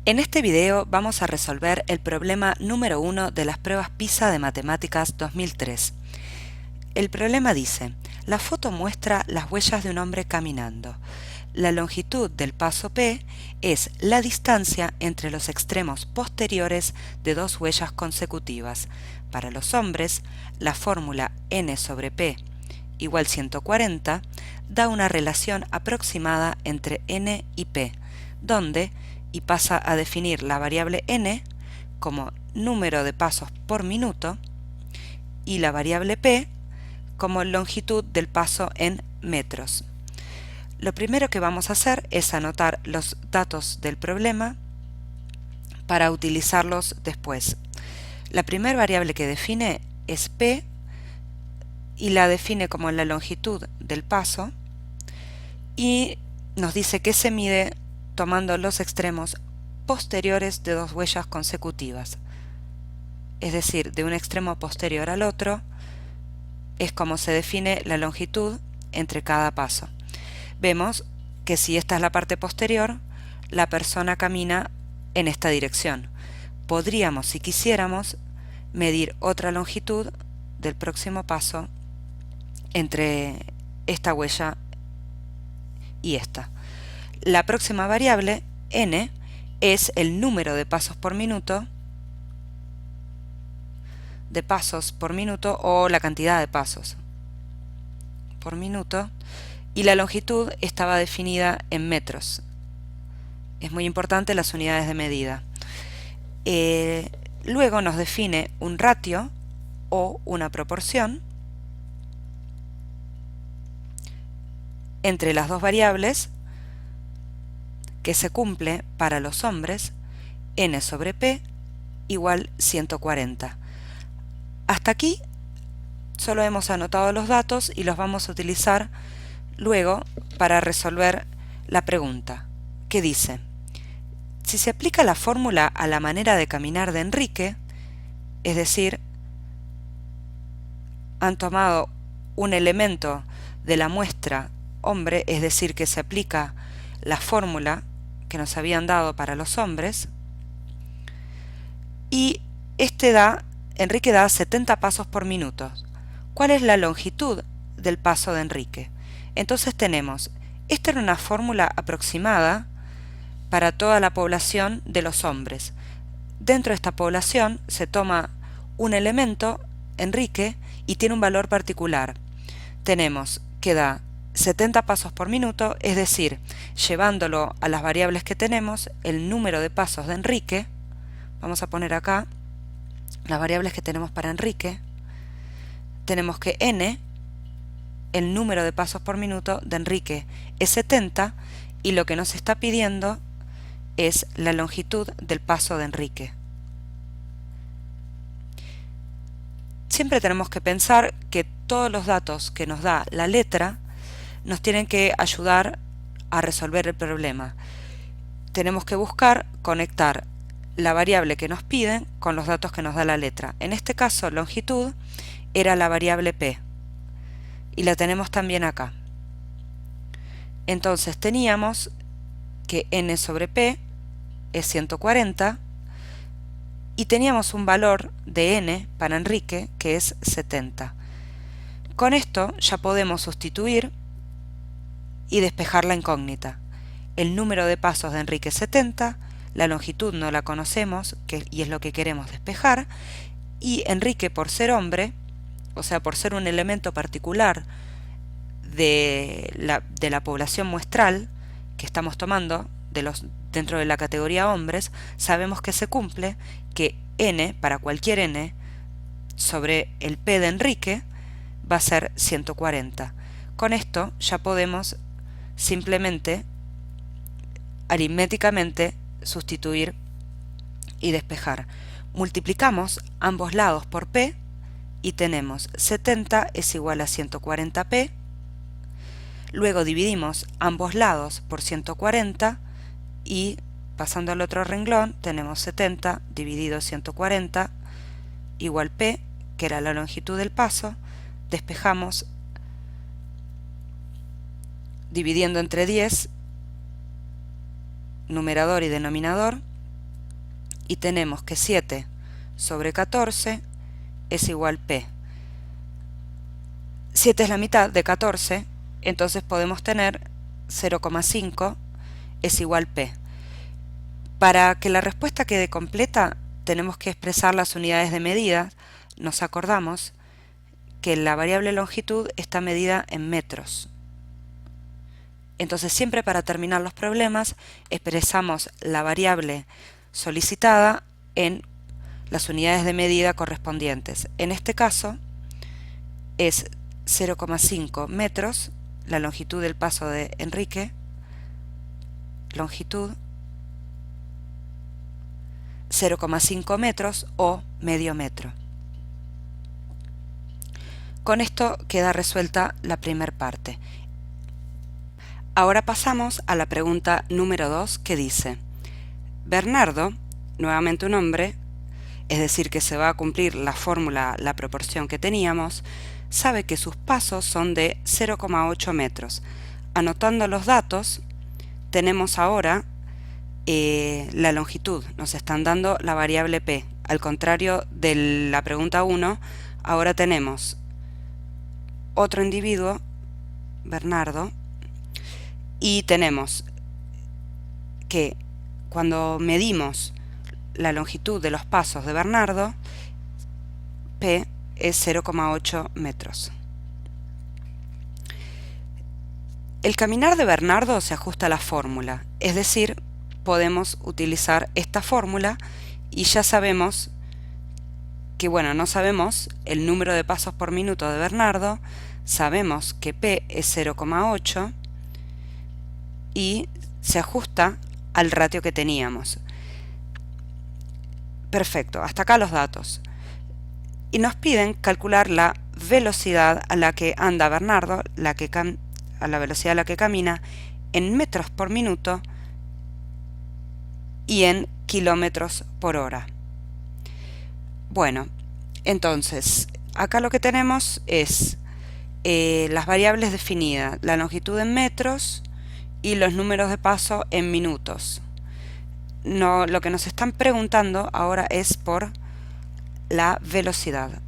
En este video vamos a resolver el problema número 1 de las pruebas PISA de Matemáticas 2003. El problema dice: la foto muestra las huellas de un hombre caminando. La longitud del paso P es la distancia entre los extremos posteriores de dos huellas consecutivas. Para los hombres, la fórmula n sobre P igual 140 da una relación aproximada entre n y P, donde y pasa a definir la variable n como número de pasos por minuto y la variable p como longitud del paso en metros. Lo primero que vamos a hacer es anotar los datos del problema para utilizarlos después. La primera variable que define es p y la define como la longitud del paso y nos dice que se mide tomando los extremos posteriores de dos huellas consecutivas. Es decir, de un extremo posterior al otro es como se define la longitud entre cada paso. Vemos que si esta es la parte posterior, la persona camina en esta dirección. Podríamos, si quisiéramos, medir otra longitud del próximo paso entre esta huella y esta. La próxima variable, n, es el número de pasos por minuto o la cantidad de pasos por minuto, y la longitud estaba definida en metros. Es muy importante las unidades de medida. Luego nos define un ratio o una proporción entre las dos variables que se cumple para los hombres, n sobre p igual 140. Hasta aquí solo hemos anotado los datos y los vamos a utilizar luego para resolver la pregunta, que dice: si se aplica la fórmula a la manera de caminar de Enrique, es decir, han tomado un elemento de la muestra hombre, es decir, que se aplica la fórmula que nos habían dado para los hombres, y Enrique da 70 pasos por minuto. ¿Cuál es la longitud del paso de Enrique? Entonces tenemos, esta era una fórmula aproximada para toda la población de los hombres. Dentro de esta población se toma un elemento, Enrique, y tiene un valor particular. Tenemos que da 70 pasos por minuto, es decir, llevándolo a las variables que tenemos, el número de pasos de Enrique, vamos a poner acá las variables que tenemos para Enrique, tenemos que n, el número de pasos por minuto de Enrique, es 70, y lo que nos está pidiendo es la longitud del paso de Enrique. Siempre tenemos que pensar que todos los datos que nos da la letra nos tienen que ayudar a resolver el problema. Tenemos que buscar conectar la variable que nos piden con los datos que nos da la letra. En este caso, longitud era la variable p, y la tenemos también acá. Entonces teníamos que n sobre p es 140, y teníamos un valor de n para Enrique que es 70. Con esto ya podemos sustituir y despejar la incógnita. El número de pasos de Enrique es 70, la longitud no la conocemos y es lo que queremos despejar, y Enrique, por ser hombre, o sea, por ser un elemento particular de la población muestral que estamos tomando dentro de la categoría hombres, sabemos que se cumple que n, para cualquier n, sobre el p de Enrique va a ser 140. Con esto ya podemos simplemente aritméticamente sustituir y despejar. Multiplicamos ambos lados por p y tenemos 70 es igual a 140p. Luego dividimos ambos lados por 140 y, pasando al otro renglón, tenemos 70 dividido 140 igual p, que era la longitud del paso. Despejamos dividiendo entre 10, numerador y denominador, y tenemos que 7 sobre 14 es igual P. 7 es la mitad de 14, entonces podemos tener 0,5 es igual P. Para que la respuesta quede completa, tenemos que expresar las unidades de medida. Nos acordamos que la variable longitud está medida en metros. Entonces, siempre para terminar los problemas, expresamos la variable solicitada en las unidades de medida correspondientes. En este caso, es 0,5 metros, la longitud del paso de Enrique, longitud 0,5 metros o medio metro. Con esto queda resuelta la primera parte. Ahora pasamos a la pregunta número 2 que dice: Bernardo, nuevamente un hombre, es decir que se va a cumplir la fórmula, la proporción que teníamos, sabe que sus pasos son de 0,8 metros. Anotando los datos, tenemos ahora la longitud, nos están dando la variable P. Al contrario de la pregunta 1, ahora tenemos otro individuo, Bernardo, y tenemos que cuando medimos la longitud de los pasos de Bernardo, P es 0,8 metros. El caminar de Bernardo se ajusta a la fórmula, es decir, podemos utilizar esta fórmula y ya sabemos que, bueno, no sabemos el número de pasos por minuto de Bernardo, sabemos que P es 0,8 y se ajusta al ratio que teníamos. Perfecto, hasta acá los datos. Y nos piden calcular la velocidad a la que anda Bernardo, a la velocidad a la que camina, en metros por minuto y en kilómetros por hora. Bueno, entonces, acá lo que tenemos es las variables definidas, la longitud en metros y los números de paso en minutos. No, lo que nos están preguntando ahora es por la velocidad.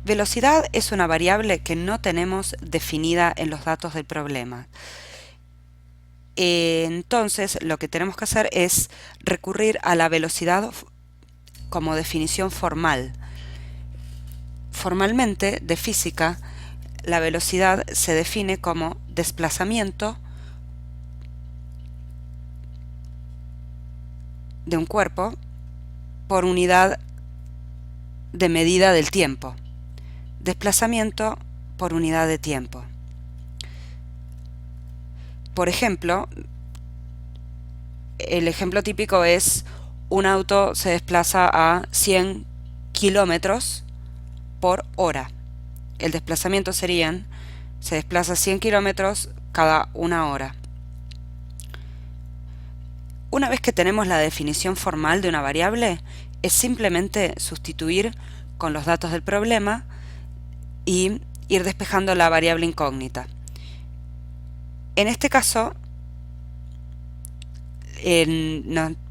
Velocidad es una variable que no tenemos definida en los datos del problema. Entonces, lo que tenemos que hacer es recurrir a la velocidad como definición formal. Formalmente, de física, la velocidad se define como desplazamiento de un cuerpo por unidad de medida del tiempo. Desplazamiento por unidad de tiempo. Por ejemplo, el ejemplo típico es un auto se desplaza a 100 kilómetros por hora. El desplazamiento se desplaza 100 kilómetros cada una hora. Una vez que tenemos la definición formal de una variable, es simplemente sustituir con los datos del problema y ir despejando la variable incógnita. En este caso,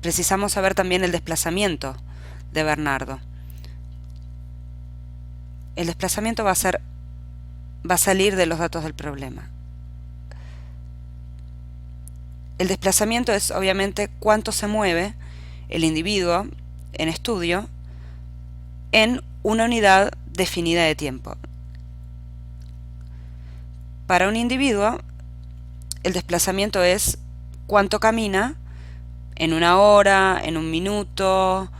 precisamos saber también el desplazamiento de Bernardo. El desplazamiento va a salir de los datos del problema. El desplazamiento es obviamente cuánto se mueve el individuo en estudio en una unidad definida de tiempo. Para un individuo, el desplazamiento es cuánto camina en una hora, en un minuto,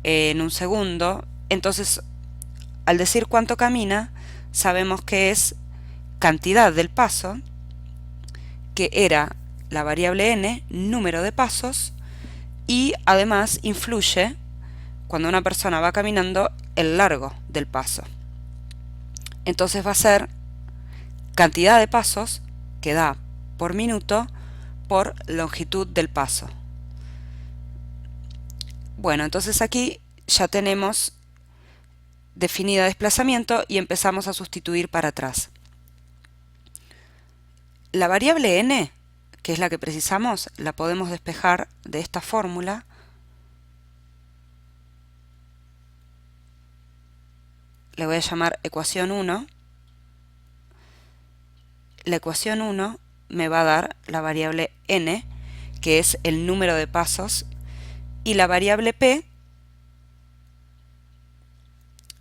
en un segundo. Entonces, al decir cuánto camina, sabemos que es cantidad del paso, que era la variable n, número de pasos, y además influye, cuando una persona va caminando, el largo del paso. Entonces va a ser cantidad de pasos que da por minuto por longitud del paso. Bueno, entonces aquí ya tenemos definida desplazamiento y empezamos a sustituir para atrás. La variable n, que es la que precisamos, la podemos despejar de esta fórmula. Le voy a llamar ecuación 1. La ecuación 1 me va a dar la variable n, que es el número de pasos, y la variable p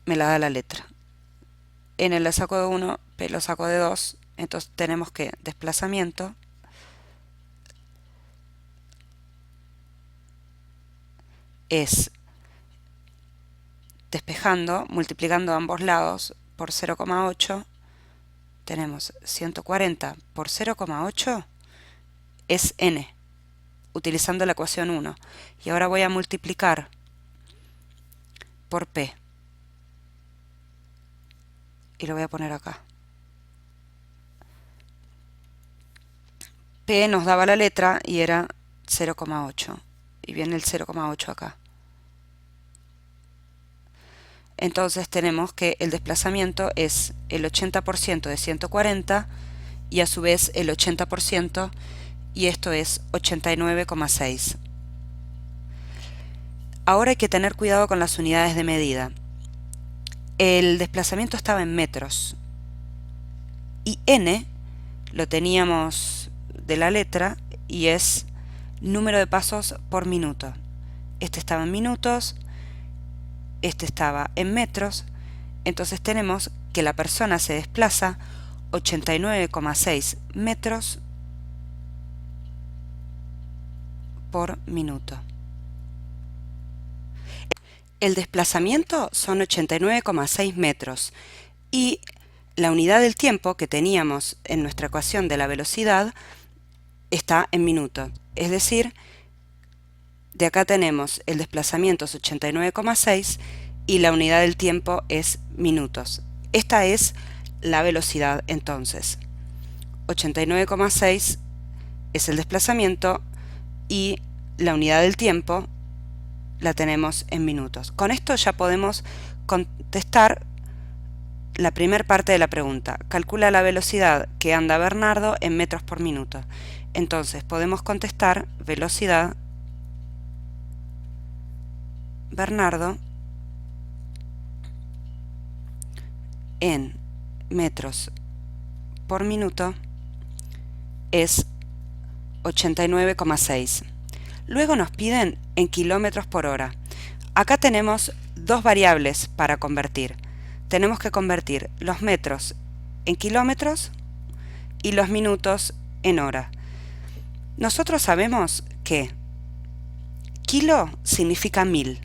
me la da la letra. N la saco de 1, p lo saco de 2, entonces tenemos que desplazamiento es despejando, multiplicando ambos lados por 0,8, tenemos 140 por 0,8 es n, utilizando la ecuación 1. Y ahora voy a multiplicar por p. Y lo voy a poner acá. P nos daba la letra y era 0,8. Y viene el 0,8 acá. Entonces tenemos que el desplazamiento es el 80% de 140 y a su vez el 80%, y esto es 89,6. Ahora hay que tener cuidado con las unidades de medida. El desplazamiento estaba en metros y n lo teníamos de la letra y es número de pasos por minuto. Este estaba en minutos, este estaba en metros, entonces tenemos que la persona se desplaza 89,6 metros por minuto. El desplazamiento son 89,6 metros y la unidad del tiempo que teníamos en nuestra ecuación de la velocidad está en minutos. Es decir, de acá tenemos el desplazamiento es 89,6 y la unidad del tiempo es minutos. Esta es la velocidad entonces. 89,6 es el desplazamiento y la unidad del tiempo la tenemos en minutos. Con esto ya podemos contestar la primera parte de la pregunta. Calcula la velocidad que anda Bernardo en metros por minuto. Entonces podemos contestar velocidad Bernardo en metros por minuto es 89,6. Luego nos piden en kilómetros por hora. Acá tenemos dos variables para convertir. Tenemos que convertir los metros en kilómetros y los minutos en hora. Nosotros sabemos que kilo significa 1000.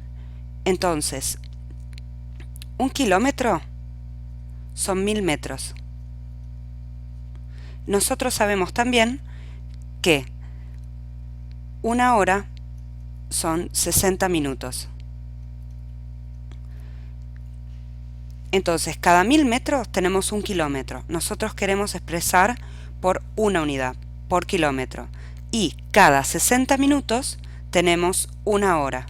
Entonces, un kilómetro son 1000 metros. Nosotros sabemos también que una hora son 60 minutos. Entonces, cada 1000 metros tenemos un kilómetro. Nosotros queremos expresar por una unidad, por kilómetro. Y cada 60 minutos tenemos una hora.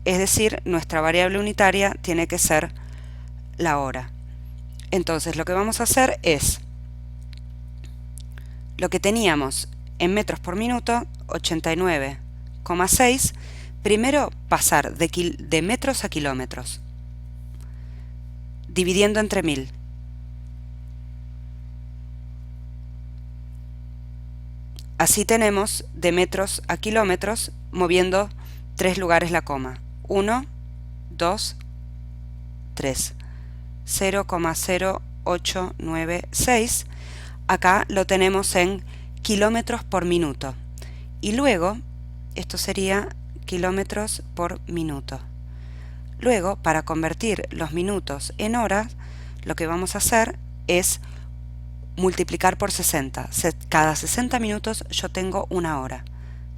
Es decir, nuestra variable unitaria tiene que ser la hora. Entonces, lo que vamos a hacer es lo que teníamos en metros por minuto, 89,6, primero pasar de metros a kilómetros, dividiendo entre 1000. Así tenemos de metros a kilómetros, moviendo 3 lugares la coma. 1, 2, 3. 0,0896. Acá lo tenemos en kilómetros por minuto. Y luego, esto sería kilómetros por minuto. Luego, para convertir los minutos en horas, lo que vamos a hacer es multiplicar por 60. Cada 60 minutos yo tengo una hora.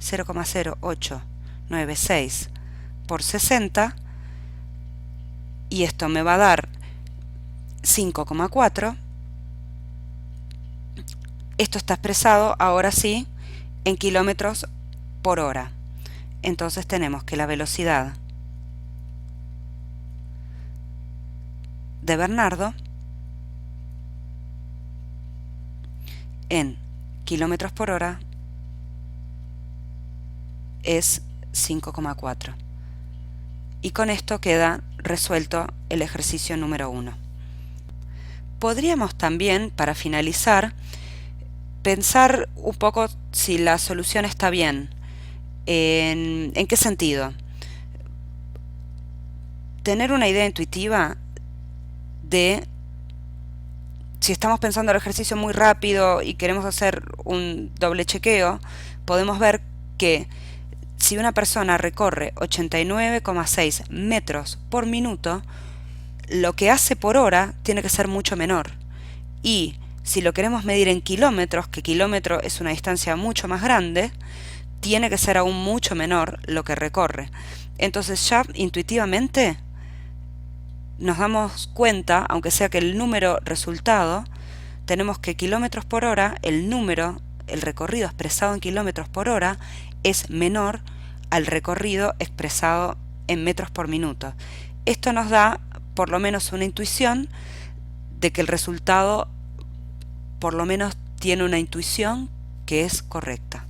0,0896 por 60. Y esto me va a dar 5,4. Esto está expresado ahora sí en kilómetros por hora. Entonces tenemos que la velocidad de Bernardo en kilómetros por hora es 5,4. Y con esto queda resuelto el ejercicio número 1. Podríamos también, para finalizar, pensar un poco si la solución está bien. ¿En qué sentido? Tener una idea intuitiva de si estamos pensando el ejercicio muy rápido y queremos hacer un doble chequeo, podemos ver que si una persona recorre 89,6 metros por minuto, lo que hace por hora tiene que ser mucho menor. Y si lo queremos medir en kilómetros, que kilómetro es una distancia mucho más grande, tiene que ser aún mucho menor lo que recorre. Entonces ya intuitivamente nos damos cuenta, aunque sea que el número resultado, tenemos que kilómetros por hora, el recorrido expresado en kilómetros por hora, es menor al recorrido expresado en metros por minuto. Esto nos da por lo menos una intuición de que el resultado por lo menos tiene una intuición que es correcta.